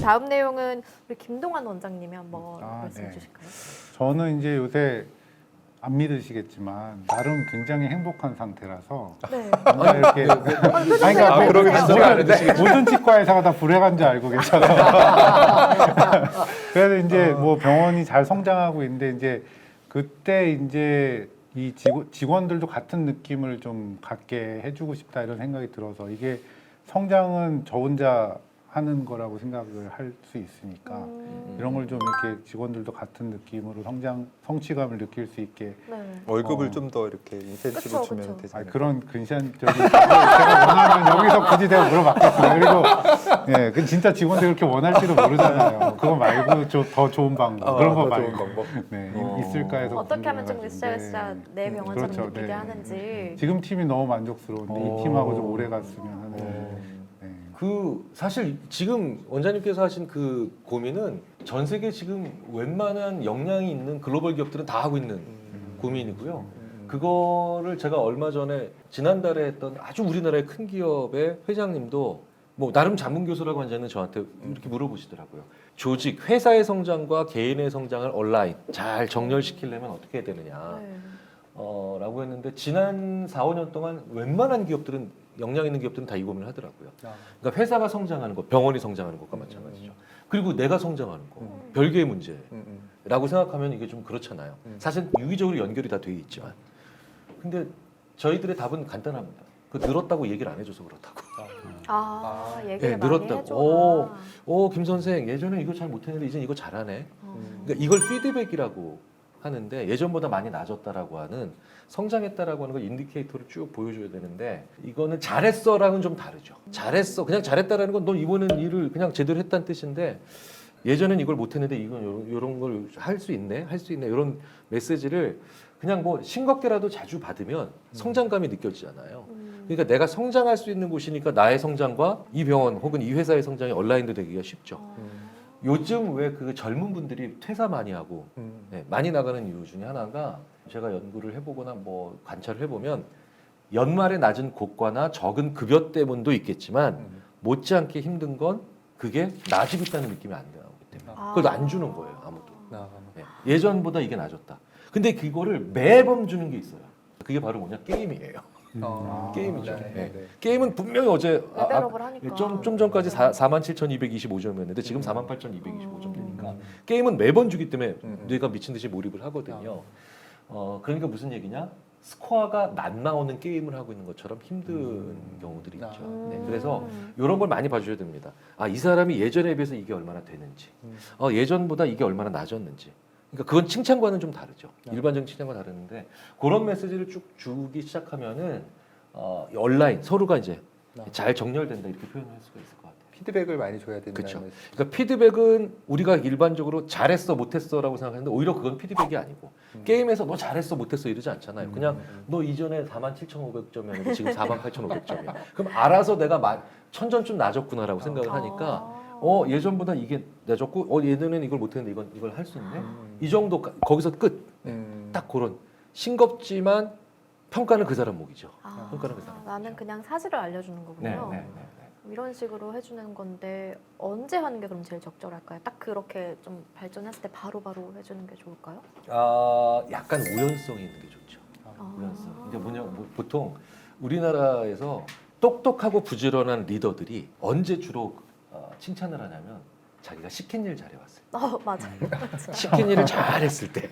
다음 내용은 우리 김동완 원장님이 한번 말씀해 네. 주실까요? 저는 이제 요새 안 믿으시겠지만 나름 굉장히 행복한 상태라서 네. 뭔가 이렇게 그러니까 그러게 모든 치과 의사가 다 불행한 줄 알고 계셔서 그래서 이제 뭐 병원이 잘 성장하고 있는데 이제 그때 이제 이 직원들도 같은 느낌을 좀 갖게 해주고 싶다 이런 생각이 들어서 이게 성장은 저 혼자 하는 거라고 생각을 할 수 있으니까 이런 걸 좀 이렇게 직원들도 같은 느낌으로 성취감을 느낄 수 있게 네. 월급을 좀 더 이렇게 인센티브 그쵸, 주면 그쵸. 되지 아니, 않을까? 그런 근시안적인 제가 원하면 여기서 굳이 제가 물어봤겠습니다. 그리고 예, 그 진짜 직원들이 그렇게 원할지도 모르잖아요. 그거 말고 더 좋은 방법 그런 거 더 말고 좋은 방법. 네, 어. 있을까 해서 어떻게 하면 좀 궁금해가지고. 으쌰으쌰 내 병원처럼 그렇죠, 느끼게 네. 하는지. 지금 팀이 너무 만족스러운데 오. 이 팀하고 좀 오래 갔으면 하는. 네. 그 사실 지금 원장님께서 하신 그 고민은 전 세계 지금 웬만한 역량이 있는 글로벌 기업들은 다 하고 있는 고민이고요. 그거를 제가 얼마 전에 지난달에 했던 아주 우리나라의 큰 기업의 회장님도 뭐 나름 전문 교수라고 앉아있는 저한테 이렇게 물어보시더라고요. 조직, 회사의 성장과 개인의 성장을 온라인 잘 정렬시키려면 어떻게 해야 되느냐. 네. 라고 했는데 지난 4, 5년 동안 웬만한 기업들은 역량 있는 기업들은 다 이 고민을 하더라고요. 그러니까 회사가 성장하는 거, 병원이 성장하는 것과 마찬가지죠. 그리고 내가 성장하는 거, 별개의 문제라고 생각하면 이게 좀 그렇잖아요. 사실 유기적으로 연결이 다 돼 있지만. 근데 저희들의 답은 간단합니다. 그 늘었다고 얘기를 안 해줘서 그렇다고. 얘기를 네, 많이 늘었다고. 해줘라. 김 선생 예전에 이거 잘 못했는데 이제 이거 잘하네. 그러니까 이걸 피드백이라고 하는데 예전보다 많이 나아졌다라고 하는 성장했다라고 하는 걸 인디케이터를 쭉 보여줘야 되는데 이거는 잘했어랑은 좀 다르죠. 잘했어. 그냥 잘했다라는 건 넌 이번에는 일을 그냥 제대로 했다는 뜻인데 예전엔 이걸 못했는데 이건 이런 걸 할 수 있네, 할 수 있네 이런 메시지를 그냥 뭐 싱겁게라도 자주 받으면 성장감이 느껴지잖아요. 그러니까 내가 성장할 수 있는 곳이니까 나의 성장과 이 병원 혹은 이 회사의 성장이 얼라인도 되기가 쉽죠. 요즘 왜 그 젊은 분들이 퇴사 많이 하고 네, 많이 나가는 이유 중에 하나가 제가 연구를 해보거나 뭐 관찰을 해보면 연말에 낮은 고과나 적은 급여 때문도 있겠지만 못지않게 힘든 건 그게 나아지고 있다는 느낌이 안 나오기 때문에 그걸 안 주는 거예요 아무도. 네, 예전보다 이게 나아졌다. 근데 그거를 매번 주는 게 있어요. 그게 바로 뭐냐 게임이에요. 게임이죠. 네. 게임은 분명히 어제 레벨업을 하니까. 좀 전까지 47,225점이었는데 지금 48,225점 되니까 게임은 매번 주기 때문에 뇌가 미친 듯이 몰입을 하거든요. 그러니까 무슨 얘기냐? 스코어가 안 나오는 게임을 하고 있는 것처럼 힘든 경우들이 있죠. 네, 그래서 이런 걸 많이 봐주셔야 됩니다. 이 사람이 예전에 비해서 이게 얼마나 되는지, 예전보다 이게 얼마나 나아졌는지. 그러니까 그건 칭찬과는 좀 다르죠. 일반적인 칭찬과 다르는데 그런 메시지를 쭉 주기 시작하면은 온라인 서로가 이제 잘 정렬된다 이렇게 표현할 수가 있을 것 같아요. 피드백을 많이 줘야 된다는 그렇죠. 거죠. 그러니까 피드백은 우리가 일반적으로 잘했어 못했어라고 생각하는데 오히려 그건 피드백이 아니고 게임에서 너 잘했어 못했어 이러지 않잖아요. 그냥 너 이전에 47,500점이었는데 지금 48,500점이야. 그럼 알아서 내가 1,000점쯤 낮았구나라고 생각을 하니까 예전보다 이게 낮았고 예전에는 이걸 못했는데 이걸 할 수 있네. 이 정도 거기서 끝. 딱 그런 싱겁지만 평가는 그 사람 목이죠. 평가는 그 사람. 나는 그냥 사실을 알려주는 거군요. 네. 이런 식으로 해주는 건데 언제 하는 게 그럼 제일 적절할까요? 딱 그렇게 좀 발전했을 때 바로바로 해주는 게 좋을까요? 약간 우연성이 있는 게 좋죠. 우연성. 이게 뭐냐, 보통 우리나라에서 똑똑하고 부지런한 리더들이 언제 주로 칭찬을 하냐면 자기가 시킨 일 잘해왔을 때. 맞아요. 시킨 일을 잘했을 때.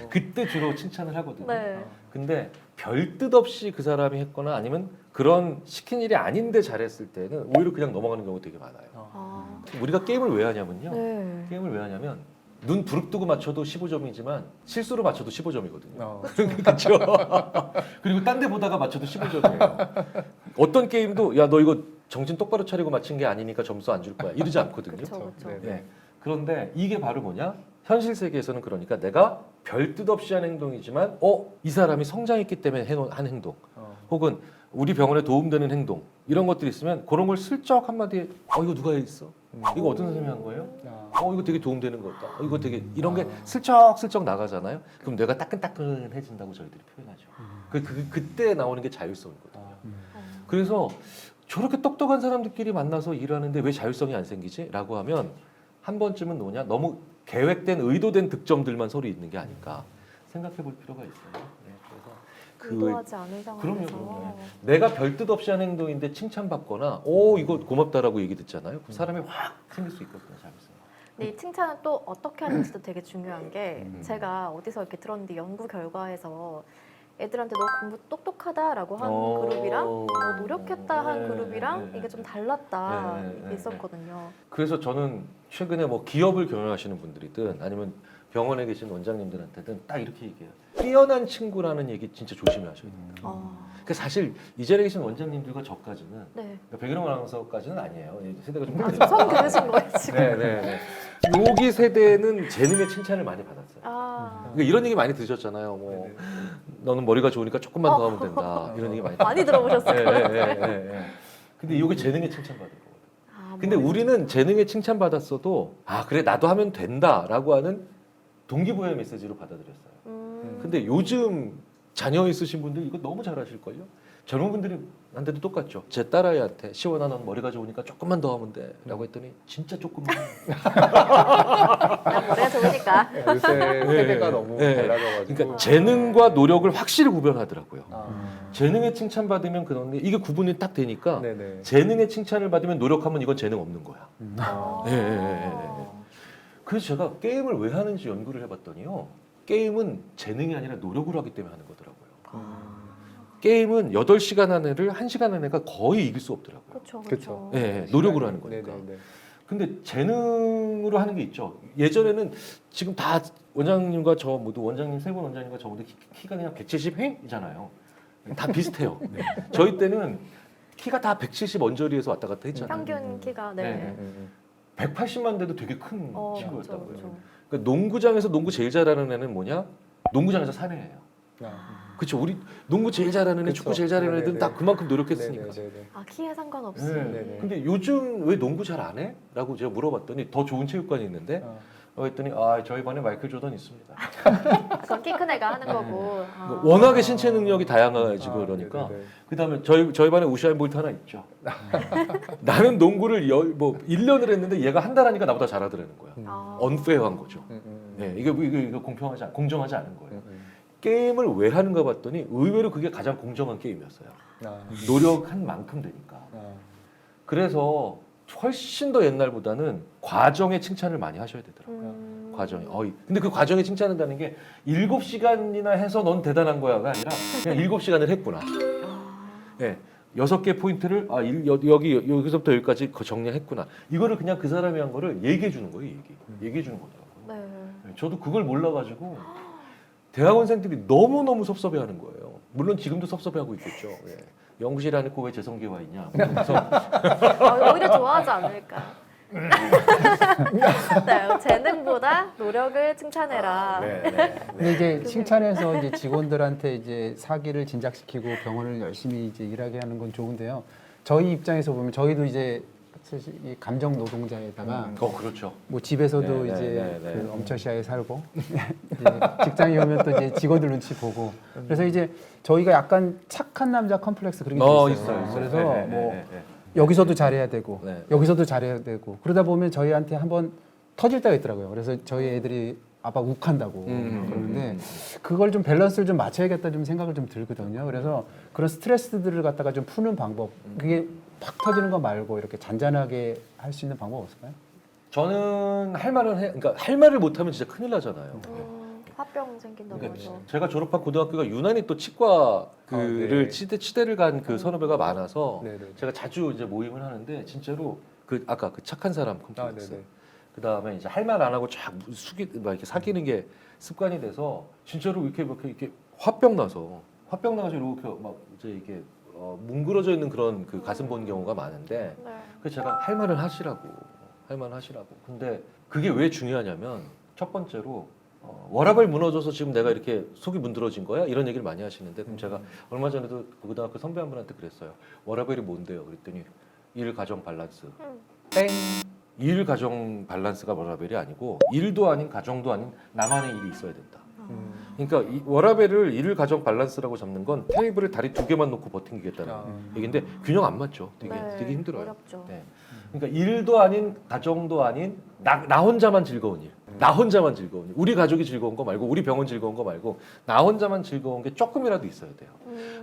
그때 주로 칭찬을 하거든요. 네. 근데 별 뜻 없이 그 사람이 했거나 아니면 그런 시킨 일이 아닌데 잘했을 때는 오히려 그냥 넘어가는 경우가 되게 많아요. 우리가 게임을 왜 하냐면요. 네. 게임을 왜 하냐면 눈 부릅뜨고 맞춰도 15점이지만 실수로 맞춰도 15점이거든요. 그렇죠. 그리고 딴 데 보다가 맞춰도 15점이에요. 어떤 게임도 야 너 이거 정신 똑바로 차리고 맞힌 게 아니니까 점수 안 줄 거야 이러지 않거든요. 그렇죠. 네. 그런데 이게 바로 뭐냐? 현실 세계에서는 그러니까 내가 별 뜻 없이 한 행동이지만 이 사람이 성장했기 때문에 한 행동 혹은 우리 병원에 도움되는 행동 이런 것들이 있으면 그런 걸 슬쩍 한마디에 이거 누가 했어? 이거 어떤 선생님이 한 거예요? 이거 되게 도움되는 것 같다. 이거 되게 이런 게 슬쩍슬쩍 나가잖아요. 그럼 뇌가 따끈따끈해진다고 저희들이 표현하죠. 그때 나오는 게 자율성이거든요. 그래서 저렇게 똑똑한 사람들끼리 만나서 일하는데 왜 자율성이 안 생기지? 라고 하면 한 번쯤은 뭐냐? 너무 계획된 의도된 득점들만 서로 있는 게 아닐까 생각해 볼 필요가 있어요. 네, 그래서 의도하지 않은 그럼요, 상황에서 그럼요. 내가 별뜻 없이 한 행동인데 칭찬받거나 오 이거 고맙다라고 얘기 듣잖아요. 그 사람이 확 생길 수 있거든요. 자율성. 근데 이 칭찬은 또 어떻게 하는지도 되게 중요한 게 음. 제가 어디서 이렇게 들었는데 연구 결과에서 애들한테 너 공부 똑똑하다라고 한 그룹이랑 너 노력했다 한 네, 그룹이랑 네, 이게 좀 네. 달랐다 네, 네, 이게 네. 있었거든요. 그래서 저는 최근에 뭐 기업을 경영하시는 분들이든 아니면 병원에 계신 원장님들한테든 딱 이렇게 얘기해요. 뛰어난 친구라는 얘기 진짜 조심히 하셔야 돼요. 그러니까 사실 이 자리에 계신 원장님들과 저까지는 네. 그러니까 백일홍 아나운서까지는 아니에요. 세대가 좀 아, 다르죠. 성 들으신 거예요 지금? 네네네. 여기 세대는 재능의 칭찬을 많이 받았어요. 아, 그러니까 이런 얘기 많이 들으셨잖아요. 뭐 너는 머리가 좋으니까 조금만 더 하면 된다. 이런 얘기 많이 많이 들어보셨어요. 네. 근데 이게 재능의 칭찬받은 거거든. 아, 근데 뭐, 우리는 재능의 칭찬받았어도 아 그래 나도 하면 된다라고 하는 동기부여 메시지로 받아들였어요. 근데 요즘 자녀 있으신 분들 이거 너무 잘하실걸요? 젊은 분들한테도 똑같죠. 제 딸아이한테 시원아 넌 머리가 좋으니까 조금만 더 하면 돼 라고 했더니 진짜 조금만 난 머리가 좋으니까. 요새 세대가 너무 네. 달라져가지고. 그러니까 재능과 노력을 확실히 구별하더라고요. 아, 재능의 칭찬받으면 그런데 이게 구분이 딱 되니까 네네. 재능의 칭찬을 받으면 노력하면 이건 재능 없는 거야. 아. 예. 그래서 제가 게임을 왜 하는지 연구를 해봤더니요. 게임은 재능이 아니라 노력으로 하기 때문에 하는 거더라고요. 게임은 8시간 안에를 1시간 안에가 거의 이길 수 없더라고요. 그렇죠, 그쵸. 그렇죠. 예, 노력으로 하는 거니까. 네네네. 근데 재능으로 하는 게 있죠. 예전에는 지금 다 원장님과 저 모두 원장님 세 분 원장님과 저 모두 키가 그냥 170이잖아요. 다 비슷해요. 네. 저희 때는 키가 다 170 언저리에서 왔다 갔다 했잖아요. 평균 키가 네. 네. 180만 돼도 되게 큰 그렇죠, 친구였다고요. 그렇죠. 그러니까 농구장에서 농구 제일 잘하는 애는 뭐냐? 농구장에서 산 애예요. 아, 그렇죠. 우리 농구 제일 잘하는 애, 그쵸. 축구 제일 잘하는 애들은 네네네. 다 그만큼 노력했으니까. 네네네. 아, 키에 상관없이. 네. 네네. 근데 요즘 왜 농구 잘 안 해? 라고 제가 물어봤더니 더 좋은 체육관이 있는데 했더니 아 저희 반에 마이클 조던 있습니다. 그건 키 큰 애가 하는 거고. 아. 워낙에 신체 능력이 다양해지고 아, 그러니까 네네네. 그다음에 저희 반에 우샤인 볼트 하나 있죠. 나는 농구를 뭐 1년을 했는데 얘가 한 달 하니까 나보다 잘하더라는 거야. 아. 언페어한 거죠. 네, 이게 공정하지 않은 거예요. 게임을 왜 하는가 봤더니 의외로 그게 가장 공정한 게임이었어요. 노력한 만큼 되니까. 그래서 훨씬 더 옛날보다는 과정의 칭찬을 많이 하셔야 되더라고요. 과정이. 근데 그 과정에 칭찬한다는 게 7시간이나 해서 넌 대단한 거야가 아니라 그냥 7시간을 했구나. 네. 6개 포인트를 여기서부터 여기까지 정리했구나. 이거를 그냥 그 사람이 한 거를 얘기해 주는 거예요. 얘기해 주는 거더라고요. 네. 저도 그걸 몰라가지고 대학원생들이 너무너무 섭섭해하는 거예요. 물론 지금도 섭섭해하고 있겠죠. 예. 연구실에 안 있고 왜 재성계 와 있냐. 그래서 오히려 좋아하지 않을까. 네, 재능보다 노력을 칭찬해라. 근데 이제 칭찬해서 이제 직원들한테 이제 사기를 진작시키고 병원을 열심히 이제 일하게 하는 건 좋은데요. 저희 입장에서 보면 저희도 이제 사실 이 감정 노동자에다가 그렇죠. 뭐 집에서도 네, 이제 네, 네. 그 엄처시아에 살고 이제 직장에 오면 또 이제 직원들 눈치 보고 그래서 이제 저희가 약간 착한 남자 컴플렉스 그런 게 좀 있어요. 그래서 뭐 여기서도 잘해야 되고 네. 여기서도 잘해야 되고 그러다 보면 저희한테 한번 터질 때가 있더라고요. 그래서 저희 애들이 아빠 욱한다고 그러는데 그걸 좀 밸런스를 좀 맞춰야겠다 좀 생각을 좀 들거든요. 그래서 그런 스트레스들을 갖다가 좀 푸는 방법 그게 팍 터지는 거 말고 이렇게 잔잔하게 할 수 있는 방법 없을까요? 저는 할 말은 그러니까 할 말을 못하면 진짜 큰일 나잖아요. 화병 생긴다고 그러니까 해서. 제가 졸업한 고등학교가 유난히 또 치과를 네. 치대를 간 그 선후배가 많아서 네네. 제가 자주 이제 모임을 하는데 진짜로 아까 그 착한 사람 컴플렉스. 네네. 그 다음에 이제 할 말 안 하고 쫙 막 이렇게 사귀는 게 습관이 돼서 진짜로 이렇게 화병 나서 이렇게 막 이제 이게 뭉그러져 있는 그런 그 가슴 본 경우가 많은데 네. 그래서 제가 할 말을 하시라고. 근데 그게 왜 중요하냐면 첫 번째로 워라밸 무너져서 지금 내가 이렇게 속이 문드러진 거야? 이런 얘기를 많이 하시는데 그럼 제가 얼마 전에도 고등학교 선배 한 분한테 그랬어요. 워라밸이 뭔데요? 그랬더니 일 가정 밸런스. 땡. 일 가정 밸런스가 워라밸이 아니고 일도 아닌 가정도 아닌 나만의 일이 있어야 된다. 그러니까 이 워라밸을 일 가정 밸런스라고 잡는 건 테이블에 다리 2개만 놓고 버티겠다는 아. 얘기인데 균형 안 맞죠. 되게 네, 되게 힘들어요. 어렵죠. 네. 그러니까 일도 아닌 가정도 아닌 나 혼자만 즐거운 일. 나 혼자만 즐거운 일. 우리 가족이 즐거운 거 말고 우리 병원 즐거운 거 말고 나 혼자만 즐거운 게 조금이라도 있어야 돼요.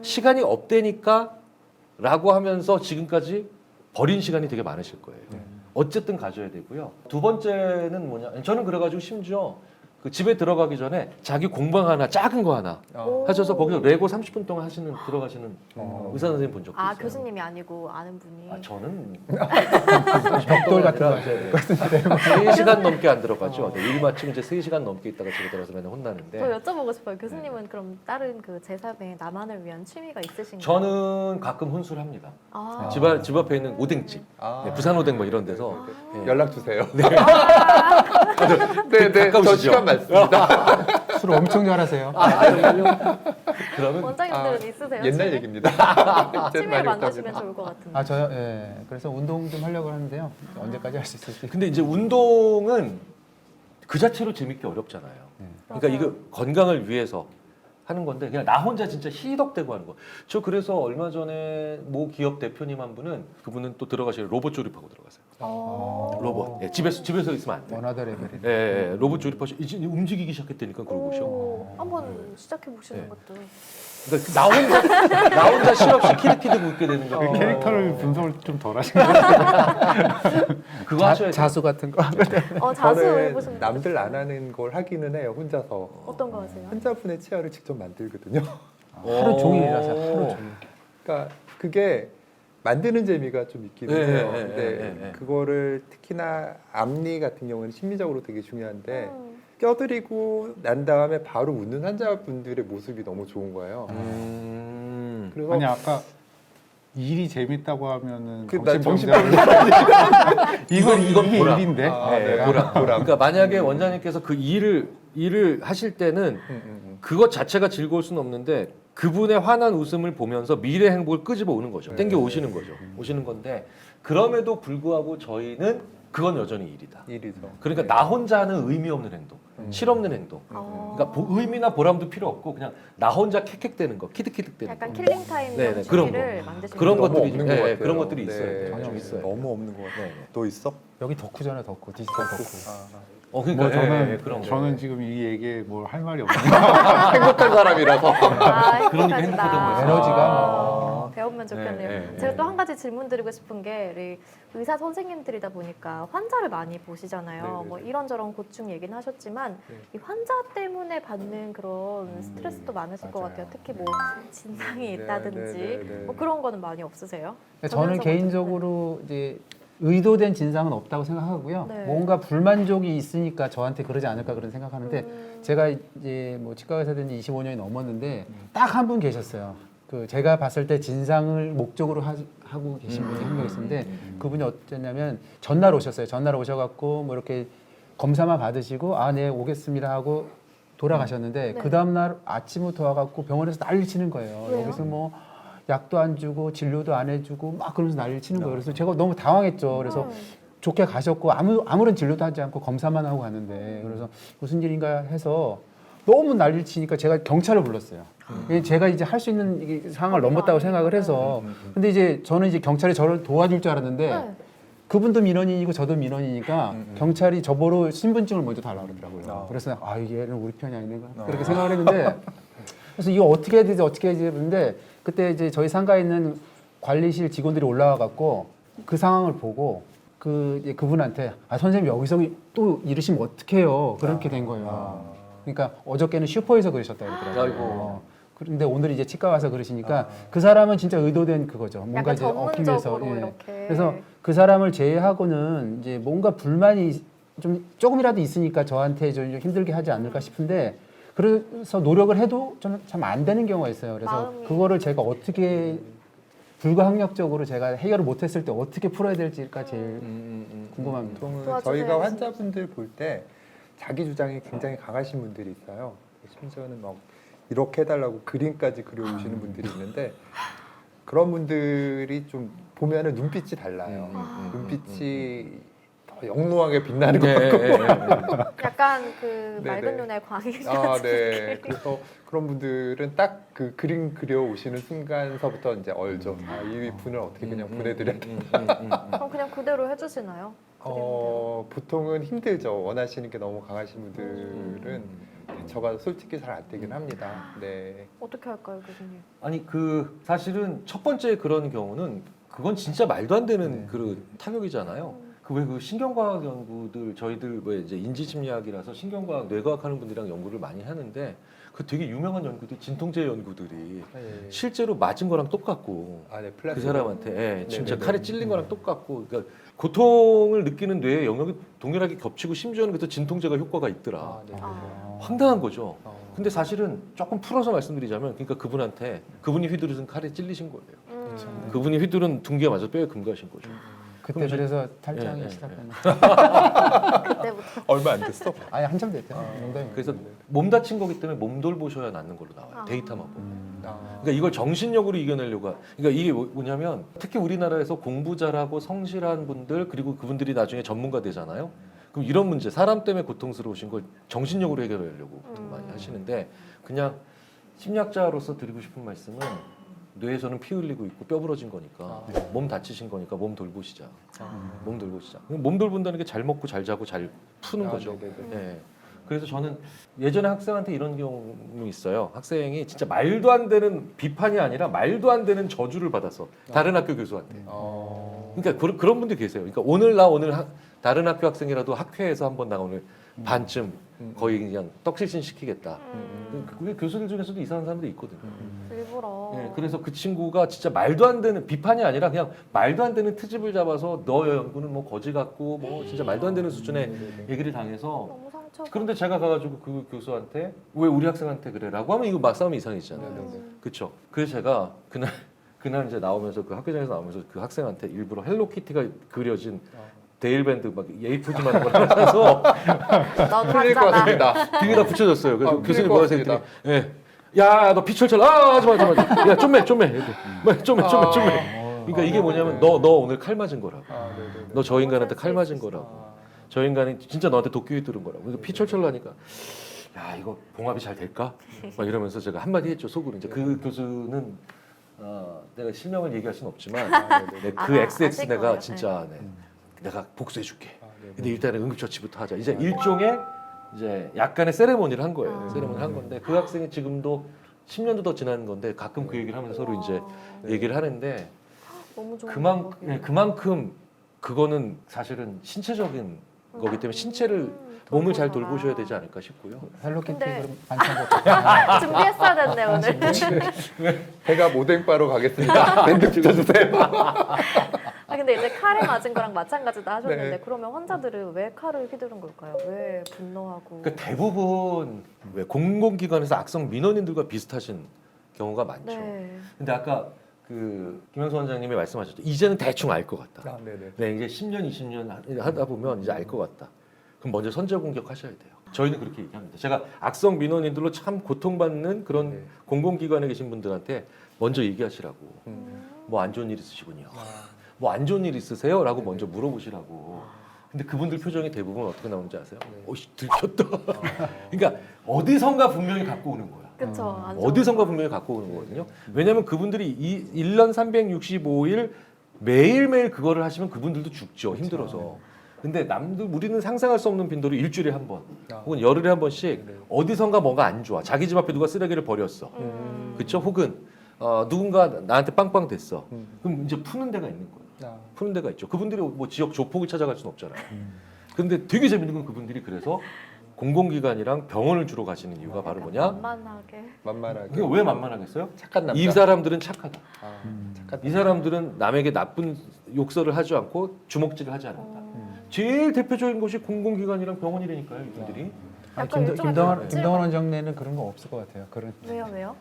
시간이 없대니까 라고 하면서 지금까지 버린 시간이 되게 많으실 거예요. 어쨌든 가져야 되고요. 두 번째는 뭐냐? 저는 그래가지고 심지어 그 집에 들어가기 전에 자기 공방 하나 작은 거 하나 오. 하셔서 거기서 레고 30분 동안 들어가시는 의사 선생님 본 적도 아 있어요. 교수님이 아니고 아는 분이. 아 저는 벽돌 같은 거 네. 3시간 넘게 안 들어가죠. 네, 일 마치고 이제 3시간 넘게 있다가 집에 들어가서 맨날 혼나는데 저 여쭤보고 싶어요. 교수님은 그럼 다른 그 제3의 나만을 위한 취미가 있으신가요? 저는 가끔 혼술합니다. 아. 집 앞에 있는 오뎅집, 아. 네, 부산 오뎅 뭐 이런 데서 네. 연락 주세요. 네, 네, 저 가까우시죠? 시간 많습니다. 술 엄청 잘하세요. 그러면 원장님들은 있으세요? 옛날 취미? 얘기입니다. 이제 취미를 많이 만나시면 없답니다. 좋을 것 같은데. 아 저요. 예. 그래서 운동 좀 하려고 하는데요. 언제까지 할 수 있을지. 근데 이제 운동은 그 자체로 재밌기 어렵잖아요. 그러니까 맞아요. 이거 건강을 위해서 하는 건데 그냥 나 혼자 진짜 희덕대고 하는 거. 저 그래서 얼마 전에 모 기업 대표님 한 분은 그분은 또 들어가시려 로봇 조립하고 들어가세요. 어. 로봇. 예, 집에서 있으면 안 돼. 원하더 레벨이. 예, 예, 로봇 조립하시 이제 움직이기 시작했다니까 그러고 오셔. 오, 한번 시작해 보시는 네. 것도. 그러니까 나 혼자 실없이 키득키득 웃게 되는 거. 그 캐릭터를 분석을 좀 덜 하신 것 같아요. 그거 하셔야 돼. 자수 같은 거. 자수 저는 해보시는 남들 안 하는 걸 하기는 해요. 혼자서. 어떤 거 하세요? 환자분의 치아를 직접 만들거든요. 하루 종일 일하세요. 하루 종일. 그러니까 그게 만드는 재미가 좀 있긴 네, 해요. 네, 근데 네, 네. 그거를 특히나 앞니 같은 경우는 심리적으로 되게 중요한데 음. 껴드리고 난 다음에 바로 웃는 환자분들의 모습이 너무 좋은 거예요. 그래서 아니 아까 일이 재밌다고 하면은 나 정신병자 이건 이게 보람. 일인데 아, 네, 네. 보람. 보람. 그러니까 만약에 원장님께서 그 일을 하실 때는 그것 자체가 즐거울 수는 없는데 그분의 환한 웃음을 보면서 미래 행복을 끄집어 오는 거죠. 네. 땡겨 오시는 거죠. 오시는 건데 그럼에도 불구하고 저희는 그건 여전히 일이다. 일이죠. 그러니까 나 혼자 하는 의미 없는 행동, 실없는 행동. 그러니까 의미나 보람도 필요 없고 그냥 나 혼자 캑캑대는 거, 키득키득대는 약간 거. 킬링 타임 네, 네, 그런 거. 취미를 만드시는 그런 거예요. 너무 것들이 없는 네, 것 같아요. 그런 것들이 있어야 네, 돼요. 좀 있어요. 너무 없는 것 같아요. 네, 네. 너 있어? 여기 덕후잖아요. 덕후. 디지털 덕후. 그러니까 뭐 저는 예, 예, 그런 거. 저는 지금 이 얘기에 뭘 할 말이 없네요. 행복한 사람이라서. 아, 그러니까 행복하시다. 행복하다고 했어요. 에너지가 배우면 좋겠네요. 네, 네, 제가 네. 또 한 가지 질문 드리고 싶은 게 우리 의사 선생님들이다 보니까 환자를 많이 보시잖아요. 네, 네, 뭐 네. 이런저런 고충 얘기는 하셨지만 네. 이 환자 때문에 받는 그런 스트레스도 많으실 것 맞아요. 같아요. 특히 뭐 진상이 네, 있다든지 네, 네, 네. 뭐 그런 거는 많이 없으세요? 저는 개인적으로 이제 의도된 진상은 없다고 생각하고요. 네. 뭔가 불만족이 있으니까 저한테 그러지 않을까 그런 생각하는데 제가 이제 뭐 치과 의사 된 지 25년이 넘었는데 딱 한 분 계셨어요. 그 제가 봤을 때 진상을 목적으로 하고 계신 분이 한 명 있었는데 그분이 어땠냐면 전날 오셨어요. 전날 오셔갖고 뭐 이렇게 검사만 받으시고 아, 네 오겠습니다 하고 돌아가셨는데 네. 그 다음날 아침부터 와갖고 병원에서 난리 치는 거예요. 왜요? 여기서 뭐 약도 안 주고 진료도 안 해주고 막 그러면서 난리를 치는 거예요. 그래서 제가 너무 당황했죠. 그래서 좋게 가셨고 아무런 진료도 하지 않고 검사만 하고 갔는데 그래서 무슨 일인가 해서 너무 난리를 치니까 제가 경찰을 불렀어요. 제가 이제 할 수 있는 이 상황을 넘었다고 생각을 해서 근데 이제 저는 이제 경찰이 저를 도와줄 줄 알았는데 네. 그분도 민원인이고 저도 민원인이니까 경찰이 저보고 신분증을 먼저 달라고 그러더라고요. 그래서 아 얘는 우리 편이 아닌가 그렇게 생각을 했는데 그래서 이거 어떻게 해야 되지 어떻게 해야 되지 했는데 그때 이제 저희 상가에 있는 관리실 직원들이 올라와 갖고 그 상황을 보고 그분한테 아 선생님 여기서 또 이러시면 어떡해요 그렇게 된 거예요. 그러니까 어저께는 슈퍼에서 그러셨다고 그러더라고요. 아이고. 그런데 오늘 이제 치과 와서 그러시니까 그 사람은 진짜 의도된 그거죠. 뭔가 약간 이제 얻기 위해서. 전문적으로 예. 이렇게. 그래서 그 사람을 제외하고는 이제 뭔가 불만이 좀 조금이라도 있으니까 저한테 좀 힘들게 하지 않을까 싶은데 그래서 노력을 해도 저는 참 안 되는 경우가 있어요. 그래서 마음이. 그거를 제가 어떻게 불가항력적으로 제가 해결을 못했을 때 어떻게 풀어야 될지가 제일 궁금합니다. 보통은 도와주셔야 저희가 되지. 환자분들 볼 때 자기 주장이 굉장히 강하신 분들이 있어요. 심지어는 막 이렇게 해달라고 그림까지 그려오시는 분들이 있는데 그런 분들이 좀 보면은 눈빛이 달라요. 눈빛이 더 영롱하게 빛나는 것 예, 같고. 예, 예, 예. 약간 그 네네. 맑은 눈의 광이 아, 네. 그래서 그런 분들은 딱 그 그림 그려 오시는 순간서부터 이제 알죠. 아, 이 분을 어떻게 그냥 보내드려야 돼. 그럼 그냥 그대로 해주시나요? 보통은 힘들죠. 원하시는 게 너무 강하신 분들은 대처가 솔직히 잘 안 되긴 합니다. 네. 어떻게 할까요, 교수님? 아니 그 사실은 첫 번째 그런 경우는 그건 진짜 말도 안 되는 네. 그런 타격이잖아요. 그 왜 그 신경과학 연구들 저희들 왜 이제 인지심리학이라서 신경과학 뇌과학 하는 분들이랑 연구를 많이 하는데 그 되게 유명한 연구들 진통제 연구들이 네. 실제로 맞은 거랑 똑같고 아, 네. 그 플라스틱. 사람한테 예, 진짜 네네네. 칼에 찔린 거랑 똑같고 그러니까 고통을 느끼는 뇌의 영역이 동일하게 겹치고 심지어는 그래서 진통제가 효과가 있더라. 아, 네. 아. 황당한 거죠. 어. 근데 사실은 조금 풀어서 말씀드리자면 그러니까 그분한테 그분이 휘두르신 칼에 찔리신 거예요. 그분이 휘두른 둔기가 맞아 뼈에 금가신 거죠. 그때 그럼 그래서 탈장이 예, 예, 시작됐나? 그때부터. 얼마 안 됐어. 아예 한참 됐죠. 농담이에요. 그래서 몸 다친 거기 때문에 몸 돌보셔야 낫는 걸로 나와요. 아. 데이터만 보면. 아. 그러니까 이걸 정신력으로 이겨내려고 그러니까 이게 뭐냐면 특히 우리나라에서 공부 잘하고 성실한 분들 그리고 그분들이 나중에 전문가 되잖아요. 그럼 이런 문제 사람 때문에 고통스러우신 걸 정신력으로 해결하려고 많이 하시는데 그냥 심리학자로서 드리고 싶은 말씀은 뇌에서는 피 흘리고 있고 뼈 부러진 거니까 몸 다치신 거니까 몸 돌보시자. 몸 돌보시자. 몸 돌본다는 게 잘 먹고 잘 자고 잘 푸는 아, 거죠. 네네네. 예. 그래서 저는 예전에 학생한테 이런 경우 있어요. 학생이 진짜 말도 안 되는 비판이 아니라 말도 안 되는 저주를 받았어. 다른 학교 교수한테. 그러니까 그런 분들 계세요. 그러니까 오늘 다른 학교 학생이라도 학회에서 한번 나 오늘 반쯤 거의 그냥 떡실신 시키겠다. 그게 교수들 중에서도 이상한 사람들이 있거든요. 일부러. 네, 그래서 그 친구가 진짜 말도 안 되는 비판이 아니라 그냥 말도 안 되는 트집을 잡아서 너 연구는 뭐 거지 같고 뭐 진짜 말도 안 되는 수준의 얘기를 당해서 너무 상처가. 그런데 제가 가가지고 그 교수한테 왜 우리 학생한테 그래라고 하면 이거 막 싸움이 이상해지잖아요. 그렇죠. 그래서 제가 그날 이제 나오면서 그 학교장에서 나오면서 그 학생한테 일부러 헬로키티가 그려진 데일밴드 막 예이프지만 걸어서 너도 틀릴 것 하잖아. 같습니다. 등에다 붙여줬어요. 그래서 틀릴 교수님 것 뭐라 했더니 같습니다. 예. 야, 너 피철철. 하지 마. 야, 좀매. 좀매. 그러니까 이게 뭐냐면 너 오늘 칼 맞은 거라고. 네네네. 너 저 인간한테 칼 맞은 거라고. 아. 저 인간이 진짜 너한테 도끼 휘두른 거라고. 그러니까 피철철 나니까 야, 이거 봉합이 잘 될까? 막 이러면서 제가 한마디 했죠. 속으로 이제 그 교수는 내가 실명을 얘기할 수는 없지만 네, 그 아, XX 아실 내가 거예요. 진짜 내가 복수해 줄게. 네네. 근데 일단은 응급처치부터 하자. 이제 일종의 이제 약간의 세레모니를 한 거예요. 아. 세레모니를 한 건데 그 학생이 지금도 10년도 더 지난 건데 가끔 그 얘기를 하면서 서로 이제 얘기를 하는데 너무 좋은 그만큼 그거는 사실은 신체적인 거기 때문에 신체를 몸을 잘 돌보셔야 되지 않을까 싶고요. 헬로키티 근데- 그럼 반찬 준비했어야 됐네 오늘. 제가 모댕바로 가겠습니다. 밴드 붙여주세요. 아 근데 이제 칼에 맞은 거랑 마찬가지다 하셨는데 네. 그러면 환자들은 왜 칼을 휘두른 걸까요? 왜 분노하고? 그러니까 대부분 왜 공공기관에서 악성 민원인들과 비슷하신 경우가 많죠. 네. 근데 아까 그 김영수 원장님이 말씀하셨죠. 이제는 대충 알 것 같다. 아, 네네. 네, 이제 10년, 20년 하다 보면 이제 알 것 같다. 그럼 먼저 선제 공격하셔야 돼요. 저희는 그렇게 얘기합니다. 제가 악성 민원인들로 참 고통받는 그런 네. 공공기관에 계신 분들한테 먼저 얘기하시라고. 뭐 안 좋은 일 있으시군요. 뭐 안 좋은 일 있으세요? 라고 먼저 물어보시라고. 근데 그분들 표정이 대부분 어떻게 나오는지 아세요? 어이 들켰다. 그러니까 어디선가 분명히 갖고 오는 거야. 그쵸. 안 좋은 어디선가 분명히 갖고 오는 거거든요. 왜냐하면 그분들이 1년 365일 매일매일 그거를 하시면 그분들도 죽죠. 힘들어서. 근데 우리는 상상할 수 없는 빈도로 일주일에 한 번, 혹은 열흘에 한 번씩 네. 어디선가 뭐가 안 좋아. 자기 집 앞에 누가 쓰레기를 버렸어. 그렇죠? 혹은 누군가 나한테 빵빵 됐어. 그럼 이제 푸는 데가 있는 거예요. 푸는 데가 있죠. 그분들이 뭐 지역 조폭을 찾아갈 수는 없잖아요. 근데 되게 재밌는 건 그분들이 그래서 공공기관이랑 병원을 주로 가시는 이유가 바로 뭐냐? 만만하게. 만만하게. 이게 왜 만만하겠어요? 착한 남자. 이 사람들은 착하다. 착한 이 사람들은 남에게 나쁜 욕설을 하지 않고 주먹질을 하지 않는다. 제일 대표적인 것이 공공기관이랑 병원이라니까요, 이분들이. 약간 일종의 갑질? 김동원 원장님은 그런 거 없을 것 같아요. 그런 왜요?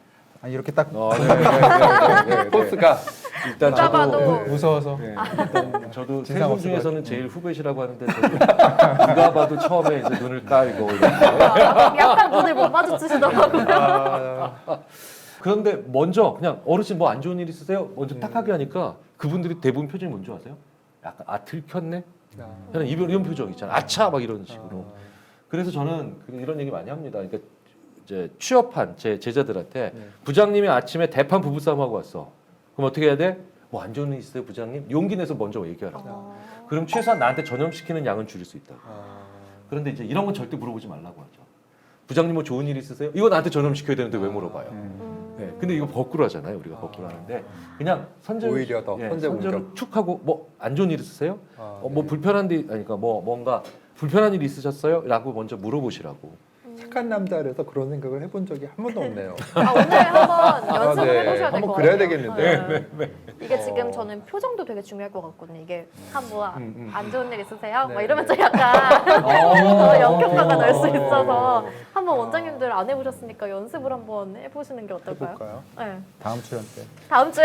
이렇게 딱 네. 포스가 일단 누가 봐도 저도 무서워서 네. 일단 저도 세 진상 분 없을 중에서는 것 제일 후배시라고 하는데 저도 누가 봐도 처음에 이제 눈을 깔고 이렇게. 약간 눈을 못 마주치시더라고요. 그런데 먼저 그냥 어르신 뭐 안 좋은 일 있으세요? 먼저 탁하게 하니까 그분들이 대부분 표정이 뭔지 아세요? 약간 들켰네? 그냥 이런 표정 있잖아. 아차 막 이런 식으로. 그래서 저는 이런 얘기 많이 합니다. 그러니까 이제 취업한 제 제자들한테 네. 부장님이 아침에 대판 부부싸움 하고 왔어. 그럼 어떻게 해야 돼? 뭐 안 좋은 일 있어요, 부장님? 용기 내서 먼저 얘기하라. 그럼 최소한 나한테 전염시키는 양은 줄일 수 있다. 그런데 이제 이런 건 절대 물어보지 말라고 하죠. 부장님 뭐 좋은 일 있으세요? 이거 나한테 전염시켜야 되는데 왜 물어봐요? 네. 근데 이거 거꾸로 하잖아요. 우리가 거꾸로 하는데 그냥 오히려 더 선제 선제로 공격. 툭 하고 뭐 안 좋은 일 있으세요? 뭐 불편한 데 그러니까 뭐 뭔가 불편한 일 있으셨어요? 라고 먼저 물어보시라고. 착한 남자라서 그런 생각을 해본 적이 한 번도 없네요. 오늘 한번 연습을 네. 해보셔야 될 것 한번 같아요. 그래야 되겠는데. 이게 지금 저는 표정도 되게 중요할 것 같거든요. 이게 한번 안 좋은 일 있으세요? 네, 막 이러면서 약간 더 역효과가 날 수 있어서 한번 아. 원장님들 안 해보셨으니까 연습을 한번 해보시는 게 어떨까요? 해볼까요? 네. 다음 출연 때. 다음 주에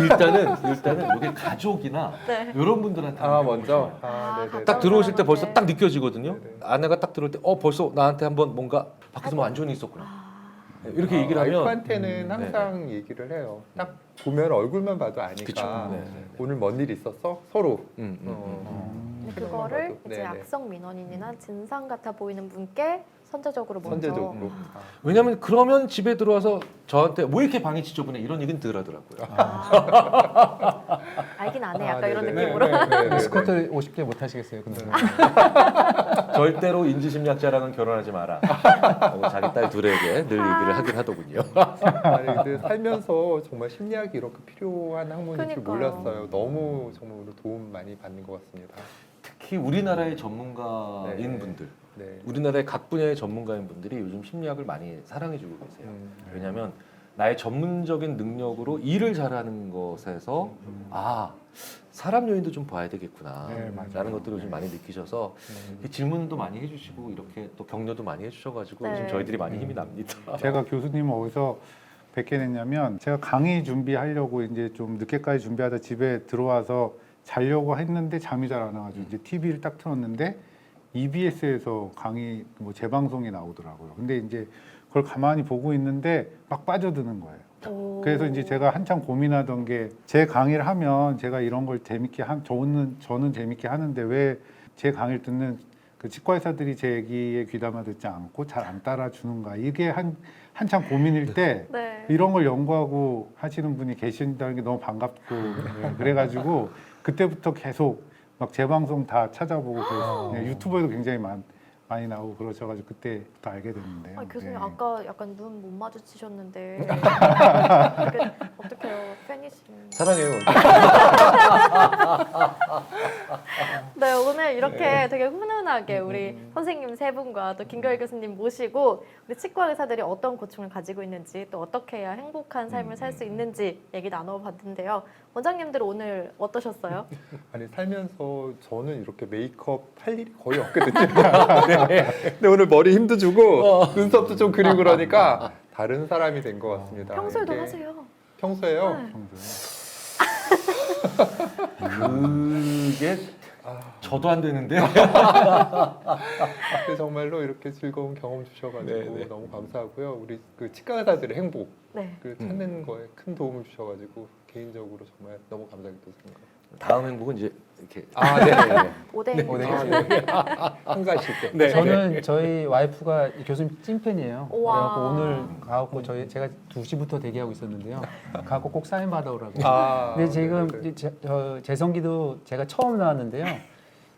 일단은 여기 가족이나 네. 이런 분들한테 아 한번 먼저. 해보셔요. 네네. 딱 들어오실 때 벌써 네. 딱 느껴지거든요. 네네. 아내가 딱 들어올 때 벌써 나한테 한번 뭔가 밖에서 뭐 안 좋은 일이 있었구나. 이렇게 얘기를 하면 와이프한테는 항상 얘기를 해요. 딱 보면 얼굴만 봐도 아니까. 그쵸. 네. 오늘 뭔 일 있었어? 서로. 근데 표정만 그거를 봐도. 이제 네네. 악성 민원인이나 진상 같아 보이는 분께 선제적으로 먼저 선제적으로. 왜냐하면 그러면 집에 들어와서 저한테 뭐 이렇게 방이 지저분해 이런 얘기는 덜 하더라고요. 알긴 안 해. 약간 이런 네네. 느낌으로. 네네. 스쿼트 50개 못 하시겠어요, 근데. 절대로 인지심리학자랑은 결혼하지 마라. 하고 자기 딸 둘에게 늘 얘기를 하긴 하더군요. 아니 근데 살면서 정말 심리학이 이렇게 필요한 학문인 줄 그러니까요. 몰랐어요. 너무 정말 오늘 도움 많이 받는 것 같습니다. 특히 우리나라의 전문가인 네. 분들, 네. 우리나라의 각 분야의 전문가인 분들이 요즘 심리학을 많이 사랑해주고 계세요. 네. 왜냐하면 나의 전문적인 능력으로 일을 잘하는 것에서 사람 요인도 좀 봐야 되겠구나 네, 맞아요. 라는 것들을 좀 많이 느끼셔서 질문도 많이 해주시고 이렇게 또 격려도 많이 해주셔가지고 네. 요즘 저희들이 많이 힘이 납니다. 제가 교수님을 어디서 뵙게 됐냐면 제가 강의 준비하려고 이제 좀 늦게까지 준비하다 집에 들어와서 자려고 했는데 잠이 잘 안 와가지고 이제 TV를 딱 틀었는데 EBS에서 강의 뭐 재방송이 나오더라고요. 근데 이제 그걸 가만히 보고 있는데 막 빠져드는 거예요. 오. 그래서 이제 제가 한참 고민하던 게 제 강의를 하면 제가 이런 걸 재밌게 저는 재밌게 하는데 왜 제 강의를 듣는 그 치과 의사들이 제 얘기에 귀담아 듣지 않고 잘 안 따라주는가 이게 한참 고민일 때 네. 이런 걸 연구하고 하시는 분이 계신다는 게 너무 반갑고 그래가지고 그때부터 계속 막 재방송 다 찾아보고 그래서 유튜브에도 굉장히 많이 나오고 그러셔가지고 그때부터 알게 됐는데요. 교수님 네. 아까 약간 눈 못 마주치셨는데 어떡해요 팬이시면 사랑해요. 네 오늘 이렇게 되게 훈훈하게 우리 선생님 세 분과 또 김결 교수님 모시고 우리 치과 의사들이 어떤 고충을 가지고 있는지 또 어떻게 해야 행복한 삶을 살 수 있는지 얘기 나눠봤는데요. 원장님들 오늘 어떠셨어요? 아니 살면서 저는 이렇게 메이크업 할 일이 거의 없거든요. 근데 오늘 머리 힘도 주고 눈썹도 좀 그리고 그러니까 다른 사람이 된 것 같습니다. 평소에도 이게 하세요. 평소에요? 네. 그게 저도 안 되는데. 근데 정말로 이렇게 즐거운 경험 주셔가지고 네, 네. 너무 감사하고요. 우리 그 치과 의사들의 행복을 네. 찾는 거에 큰 도움을 주셔가지고 개인적으로 정말 너무 감사하게 또 생각합니다. 다음 행복은 이제 이렇게 아, 네. 오뎅. 한가하실 때. 네. 저는 저희 와이프가 교수님 찐팬이에요. 우와. 그래갖고 오늘 가갖고 제가 2시부터 대기하고 있었는데요. 가갖고 꼭 사인 받아오라고. 아, 근데 지금 네네네. 이제 재성기도 제가 처음 나왔는데요.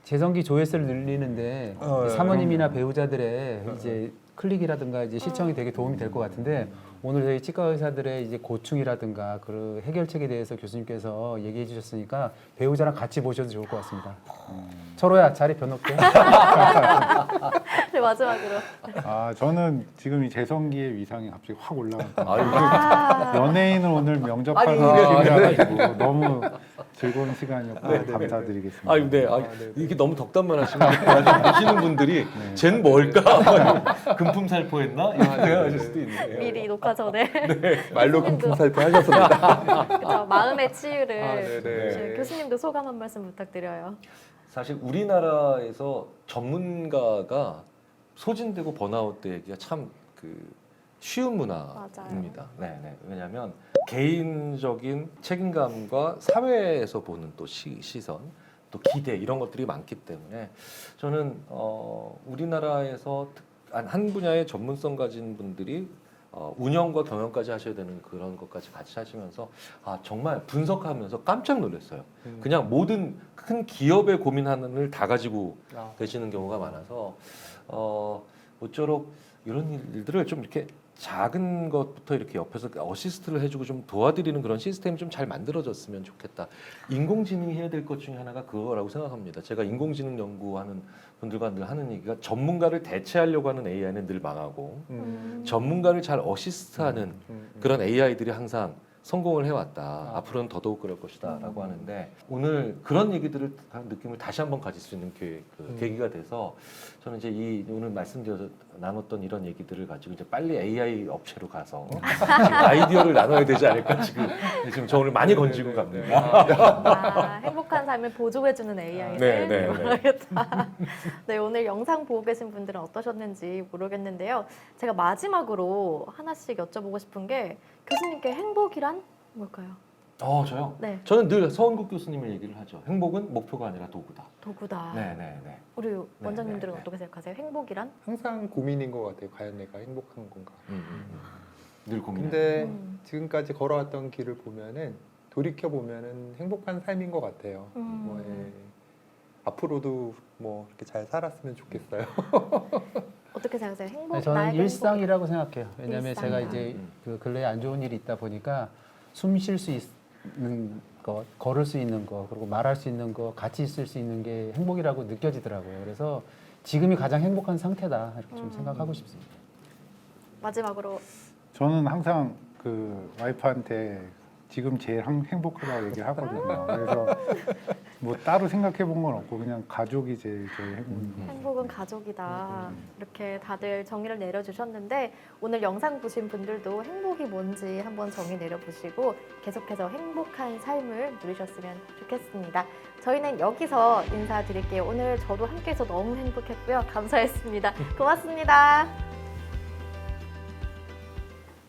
재성기 조회수를 늘리는데 사모님이나 배우자들의 이제 클릭이라든가 이제 시청이 되게 도움이 될 것 같은데 오늘 저희 치과 의사들의 이제 고충이라든가 그 해결책에 대해서 교수님께서 얘기해 주셨으니까 배우자랑 같이 보셔도 좋을 것 같습니다. 철호야 자리 변할게. 네, 마지막으로. 저는 지금 이 재성기의 위상이 갑자기 확 올라갔어요. 아, 연예인을 오늘 명접하는 아니, 느낌이라가지고 너무 즐거운 시간이었고 감사드리겠습니다. 네. 네. 이렇게 너무 덕담만 하시는 보시는 분들이 쟨 뭘까? 금품 살포했나? 이렇게 생각하실 수도 있네요. 미리 녹화 전에 말로 금품 살펴 하셨습니다. 그쵸, 마음의 치유를 네네. 이제 교수님도 소감 한 말씀 부탁드려요. 사실 우리나라에서 전문가가 소진되고 번아웃 되기가 참 쉬운 문화입니다. 네. 왜냐하면 개인적인 책임감과 사회에서 보는 또 시선, 또 기대 이런 것들이 많기 때문에 저는 우리나라에서 한 분야의 전문성 가진 분들이 운영과 경영까지 하셔야 되는 그런 것까지 같이 하시면서 정말 분석하면서 깜짝 놀랐어요. 그냥 모든 큰 기업의 고민하는 다 가지고 아. 계시는 경우가 많아서 모쪼록 이런 일들을 좀 이렇게 작은 것부터 이렇게 옆에서 어시스트를 해주고 좀 도와드리는 그런 시스템이 좀 잘 만들어졌으면 좋겠다. 인공지능이 해야 될 것 중에 하나가 그거라고 생각합니다. 제가 인공지능 연구하는 분들과 늘 하는 얘기가 전문가를 대체하려고 하는 AI는 늘 망하고 전문가를 잘 어시스트하는 그런 AI들이 항상 성공을 해왔다. 앞으로는 더더욱 그럴 것이다라고 하는데 오늘 그런 얘기들을 느낌을 다시 한번 가질 수 있는 계기가 돼서 저는 이제 이 오늘 나눴던 이런 얘기들을 가지고 이제 빨리 AI 업체로 가서 아이디어를 나눠야 되지 않을까 지금 저 오늘 많이 건지고 갑니다. 행복한 삶을 보조해주는 AI를 네, 네, 네. 모르겠다. 네, 오늘 영상 보고 계신 분들은 어떠셨는지 모르겠는데요. 제가 마지막으로 하나씩 여쭤보고 싶은 게 교수님께 행복이란 뭘까요? 저요? 네, 저는 늘 서원국 교수님의 얘기를 하죠. 행복은 목표가 아니라 도구다. 도구다. 네. 우리 원장님들은 네. 어떻게 생각하세요? 행복이란? 항상 고민인 것 같아요. 과연 내가 행복한 건가? 늘 고민. 근데 음. 지금까지 걸어왔던 길을 보면은 돌이켜 보면은 행복한 삶인 것 같아요. 음. 예. 앞으로도 뭐 이렇게 잘 살았으면 좋겠어요. 어떻게 생각하세요? 행복. 네, 저는 나에게 일상이라고 생각해요. 왜냐하면 일상이다. 제가 이제 그 근래에 안 좋은 일이 있다 보니까 숨 쉴 수 있는 것, 걸을 수 있는 것, 그리고 말할 수 있는 것, 같이 있을 수 있는 게 행복이라고 느껴지더라고요. 그래서 지금이 가장 행복한 상태다 이렇게 좀 생각하고 싶습니다. 마지막으로 저는 항상 그 와이프한테 지금 제일 행복하다고 얘기를 하거든요. 그래서 뭐 따로 생각해 본 건 없고 그냥 가족이 제일 행복입니다. 행복은 가족이다. 이렇게 다들 정의를 내려주셨는데 오늘 영상 보신 분들도 행복이 뭔지 한번 정의 내려보시고 계속해서 행복한 삶을 누리셨으면 좋겠습니다. 저희는 여기서 인사드릴게요. 오늘 저도 함께해서 너무 행복했고요. 감사했습니다. 고맙습니다.